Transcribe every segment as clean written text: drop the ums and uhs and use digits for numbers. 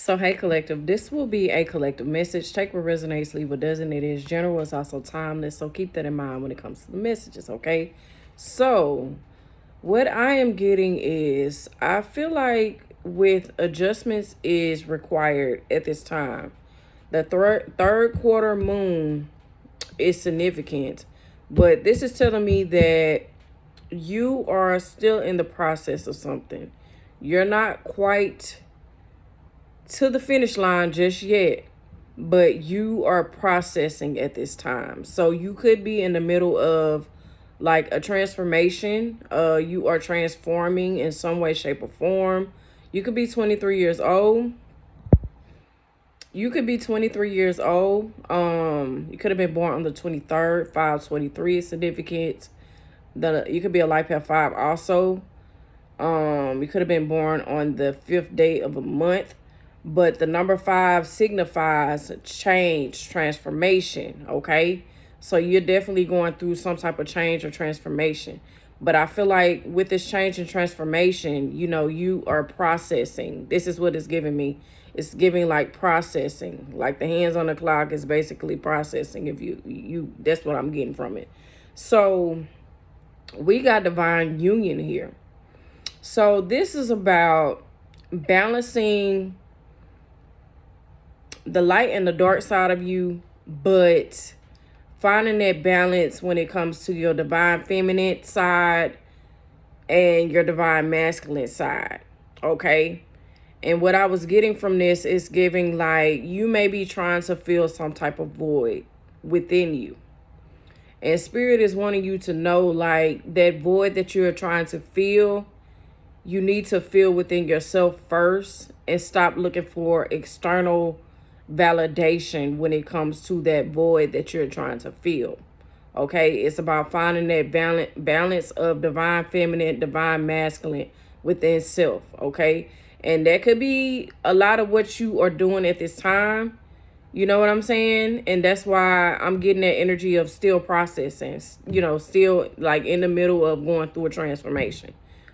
So, hey, collective, this will be a collective message. Take what resonates, leave what doesn't. It is general, it's also timeless. So, keep that in mind when it comes to the messages, okay? So, what I am getting is I feel like with adjustments is required at this time. The third quarter moon is significant, but this is telling me that you are still in the process of something. You're not quite to the finish line just yet, but you are processing at this time. So you could be in the middle of like a transformation. You are transforming in some way, shape, or form. You could be 23 years old. You could be 23 years old. You could have been born on the 23rd. 523 is significant. You could be a life path 5 also. You could have been born on the 5th day of a month. But the number 5 signifies change, transformation, okay? So you're definitely going through some type of change or transformation. But I feel like with this change and transformation, you are processing. This is what it's giving me. It's giving like processing. Like the hands on the clock is basically processing. If you that's what I'm getting from it. So we got divine union here. So this is about balancing the light and the dark side of you, but finding that balance when it comes to your divine feminine side and your divine masculine side, okay? And what I was getting from this is giving like you may be trying to fill some type of void within you. And spirit is wanting you to know like that void that you're trying to fill, you need to fill within yourself first and stop looking for external validation when it comes to that void that you're trying to fill. Okay, it's about finding that balance of divine feminine, divine masculine within self. Okay, and that could be a lot of what you are doing at this time. You know what I'm saying? And that's why I'm getting that energy of still processing, still like in the middle of going through a transformation.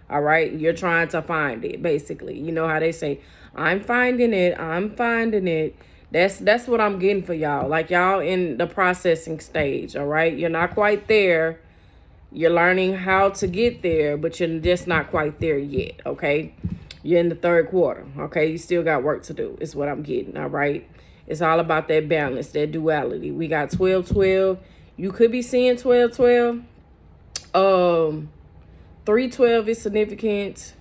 All right, you're trying to find it, basically. You know how they say, I'm finding it, I'm finding it. That's what I'm getting for y'all. Like y'all in the processing stage, all right? You're not quite there. You're learning how to get there, but you're just not quite there yet, okay? You're in the third quarter, okay? You still got work to do, is what I'm getting, all right? It's all about that balance, that duality. We got 12-12. You could be seeing 12-12. 312 is significant.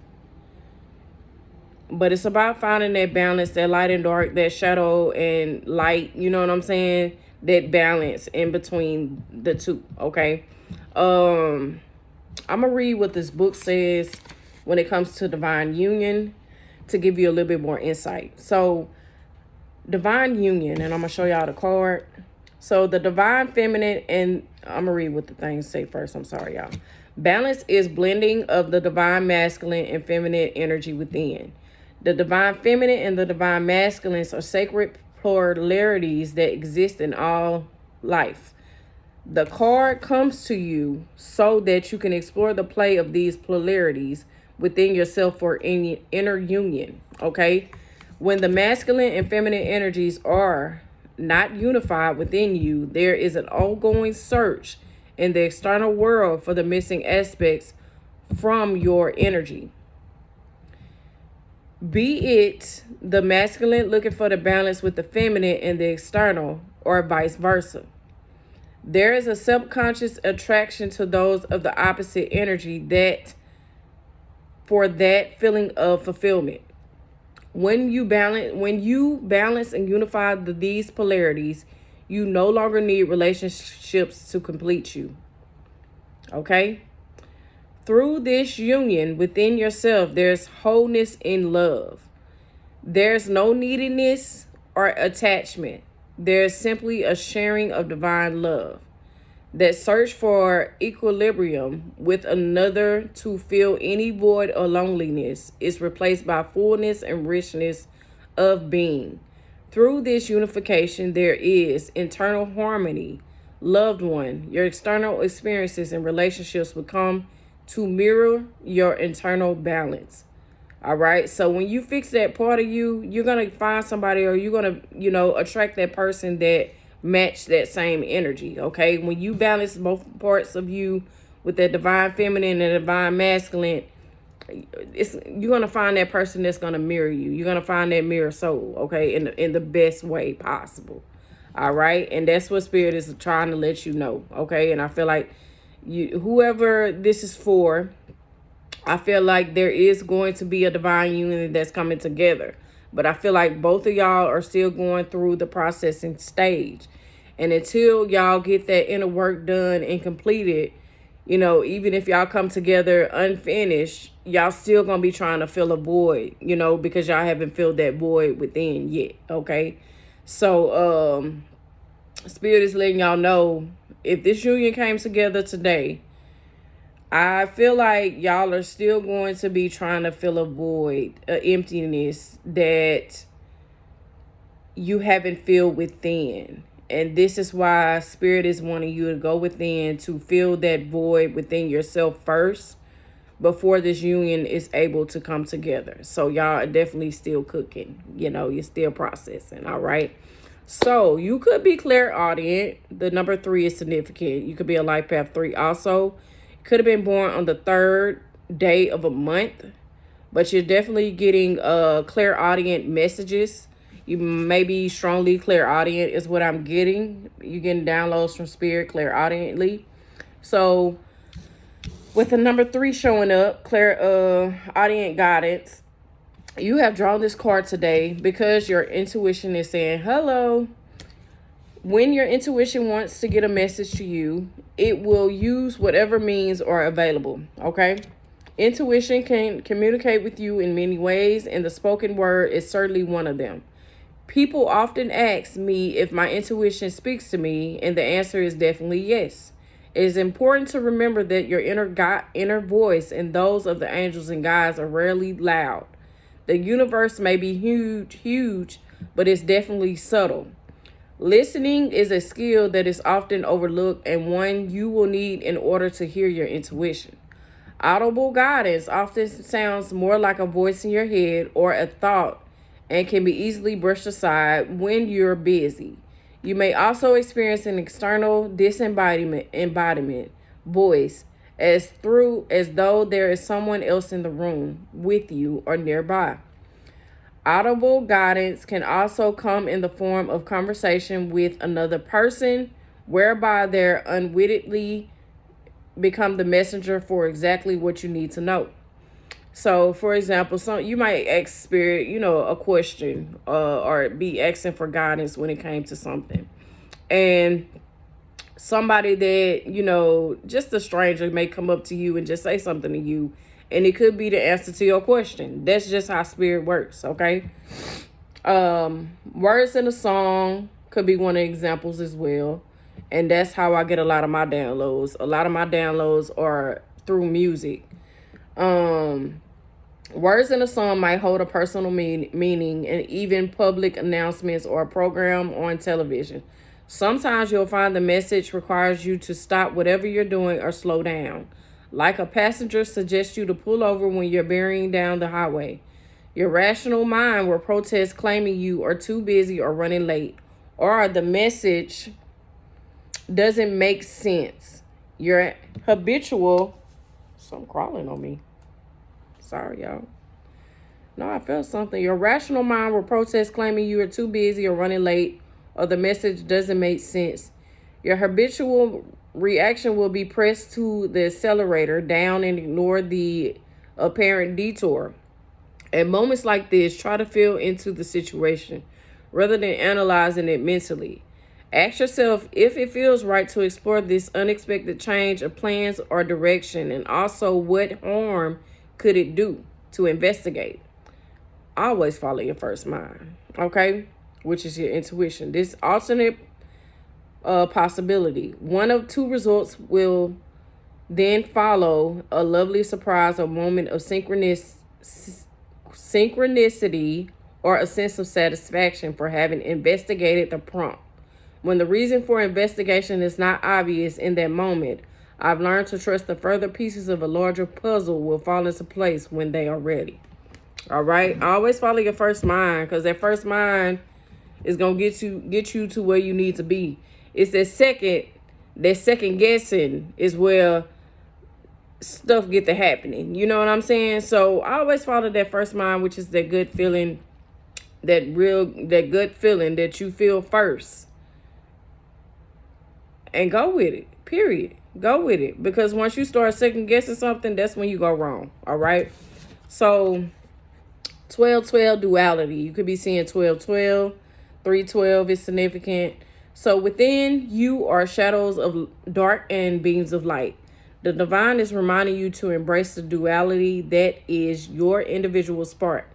But it's about finding that balance, that light and dark, that shadow and light, you know what I'm saying? That balance in between the two, okay? I'm going to read what this book says when it comes to divine union to give you a little bit more insight. So, divine union, and I'm going to show y'all the card. So, the divine feminine, and I'm going to read what the things say first. I'm sorry, y'all. Balance is blending of the divine masculine and feminine energy within. The divine feminine and the divine masculines are sacred polarities that exist in all life. The card comes to you so that you can explore the play of these polarities within yourself for inner union, okay? When the masculine and feminine energies are not unified within you, there is an ongoing search in the external world for the missing aspects from your energy. Be it the masculine looking for the balance with the feminine in the external, or vice versa. There is a subconscious attraction to those of the opposite energy for that feeling of fulfillment. When you balance and unify these polarities, you no longer need relationships to complete you. Okay? Through this union within yourself, there's wholeness in love. There's no neediness or attachment. There's simply a sharing of divine love. That search for equilibrium with another to fill any void or loneliness is replaced by fullness and richness of being. Through this unification, there is internal harmony. Loved one, your external experiences and relationships will come to mirror your internal balance. All right. So when you fix that part of you, you're going to find somebody, or you're going to, attract that person that match that same energy. Okay. When you balance both parts of you with that divine feminine and divine masculine, you're going to find that person that's going to mirror you. You're going to find that mirror soul. Okay. In the best way possible. All right. And that's what spirit is trying to let you know. Okay. And I feel like whoever this is for, I feel like there is going to be a divine union that's coming together. But I feel like both of y'all are still going through the processing stage. And until y'all get that inner work done and completed, even if y'all come together unfinished, y'all still going to be trying to fill a void, because y'all haven't filled that void within yet. Okay. So, Spirit is letting y'all know, if this union came together today, I feel like y'all are still going to be trying to fill a void, an emptiness that you haven't filled within. And this is why Spirit is wanting you to go within to fill that void within yourself first before this union is able to come together. So y'all are definitely still cooking. You're still processing. All right. So you could be clairaudient. The number 3 is significant. You could be a life path 3 also. Could have been born on the 3rd day of a month, but you're definitely getting clairaudient messages. You may be strongly clairaudient is what I'm getting. You're getting downloads from spirit clairaudiently. So with the number 3 showing up, clairaudient guidance, you have drawn this card today because your intuition is saying hello. When your intuition wants to get a message to you, it will use whatever means are available, okay? Intuition can communicate with you in many ways, and the spoken word is certainly one of them. People often ask me if my intuition speaks to me, and the answer is definitely yes. It is important to remember that your inner voice and those of the angels and guides are rarely loud. The universe may be huge, but it's definitely subtle. Listening is a skill that is often overlooked and one you will need in order to hear your intuition. Audible guidance often sounds more like a voice in your head or a thought and can be easily brushed aside when you're busy. You may also experience an external embodiment voice as though there is someone else in the room with you or nearby. Audible guidance can also come in the form of conversation with another person, whereby they unwittingly become the messenger for exactly what you need to know. So, for example, you might ask spirit, a question, or be asking for guidance when it came to something, and somebody that just a stranger may come up to you and just say something to you. And it could be the answer to your question. That's just how spirit works, okay? Words in a song could be one of the examples as well. And that's how I get a lot of my downloads. A lot of my downloads are through music. Words in a song might hold a personal meaning, and even public announcements or a program on television. Sometimes you'll find the message requires you to stop whatever you're doing or slow down. Like a passenger suggests you to pull over when you're bearing down the highway. Your rational mind will protest, claiming you are too busy or running late, or the message doesn't make sense. Your habitual... Something crawling on me. Sorry, y'all. No, I felt something. Your rational mind will protest, claiming you are too busy or running late, or the message doesn't make sense. Your habitual reaction will be pressed to the accelerator down and ignore the apparent detour. At moments like this, try to feel into the situation rather than analyzing it mentally. Ask yourself if it feels right to explore this unexpected change of plans or direction, and also what harm could it do to investigate. Always follow your first mind, okay? Which is your intuition. This alternate possibility. One of 2 results will then follow: a lovely surprise, a moment of synchronicity, or a sense of satisfaction for having investigated the prompt. When the reason for investigation is not obvious in that moment, I've learned to trust the further pieces of a larger puzzle will fall into place when they are ready. All right. Always follow your first mind, because that first mind is gonna get you to where you need to be. It's that second guessing is where stuff get to happening. You know what I'm saying? So I always follow that first mind, which is that good feeling, that good feeling that you feel first. And go with it. Period. Go with it. Because once you start second guessing something, that's when you go wrong. All right. So 12-12 duality. You could be seeing 12-12. 3-12 is significant. So within you are shadows of dark and beams of light. The divine is reminding you to embrace the duality that is your individual spark.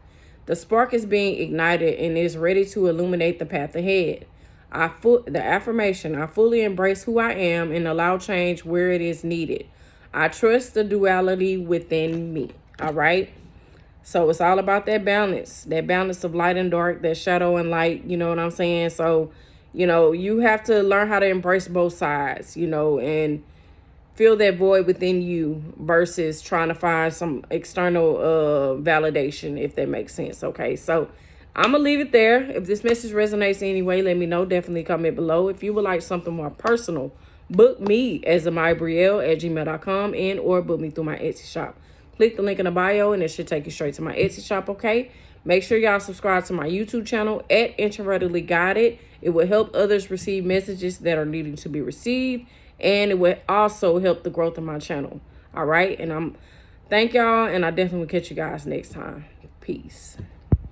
The spark is being ignited and is ready to illuminate the path ahead. The affirmation, I fully embrace who I am and allow change where it is needed. I trust the duality within me. All right. So it's all about that balance of light and dark, that shadow and light. You know what I'm saying? So, you have to learn how to embrace both sides, and feel that void within you versus trying to find some external validation, if that makes sense. Okay, so I'm gonna leave it there. If this message resonates anyway, let me know. Definitely comment below. If you would like something more personal, book me as amaibrielle@gmail.com and or book me through my Etsy shop. Click the link in the bio and it should take you straight to my Etsy shop. Okay, make sure y'all subscribe to my YouTube channel at Introvertedly Guided. It will help others receive messages that are needing to be received, and it will also help the growth of my channel. All right, and thank y'all, and I definitely will catch you guys next time. Peace.